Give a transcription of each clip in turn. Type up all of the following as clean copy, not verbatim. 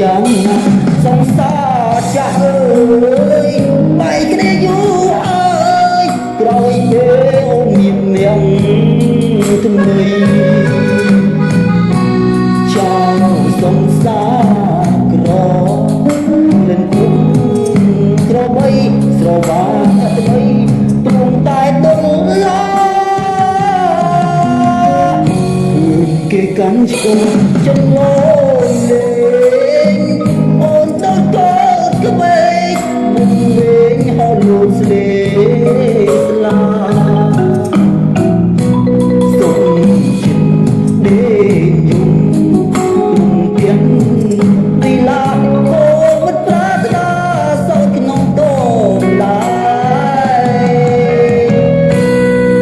យ៉ាងណាសង្សារចាស់អើយបែកគ្នាយូរហើយក្រោយពេលអូនមាននាងទំនេរចៅសង្សារក្រលិនគុំក្របីស្រវាថ្មីទ្រង់តែដុលឡាគេកាន់ឆ្កឹងចំលោលេងអូនទៅកោតក្បេកមុំវិញហៅលូតស្លេស្លាសុំចិត្តដេញយំទាំងទីឡាគោមិនប្រាថ្នាសោកក្នុងតមឡាយ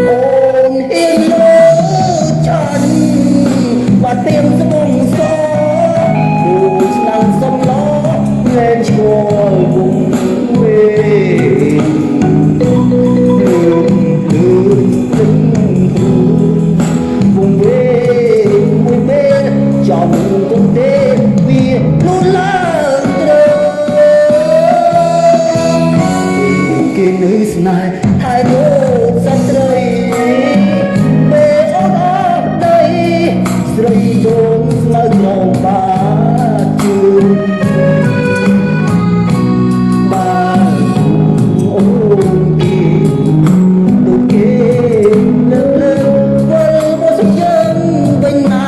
អូនហ៊ានលើចាញ់បាត់ទៀមស្មុំសគូស្នាងសំឡលែងឈ្មោះវងវេចំគុំទេវាលូនឡើងត្រូវគេនៅស្នេហ៍ថែរកសត្រីមេអូនអត់ដីស្រីដូនស្មៅក្រមបាជឿនបានអូនគេដូចគេលើកលើវល់មកសុខយើងវិញណា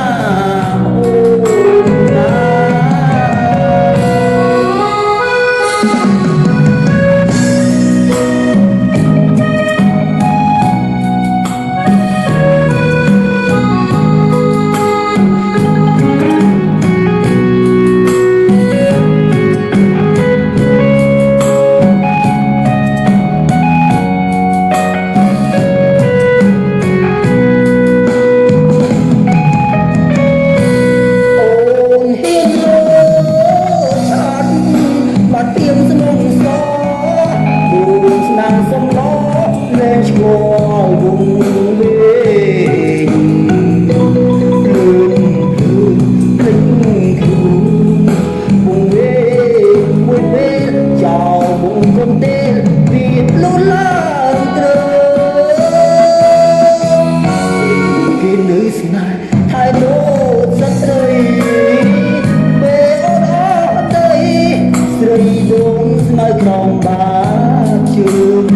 សំឡោលែងឈ្មោះវងវេភ្លើងភ្លេចខ្លួនវងវេមួយពេលចោលវងកុំទេពីលូនឡើងត្រូវគេនៅស្នេហ៍ថែរកសត្រីពេលអូនអត់ដីស្រីដូនស្មៅក្រំបាជឿន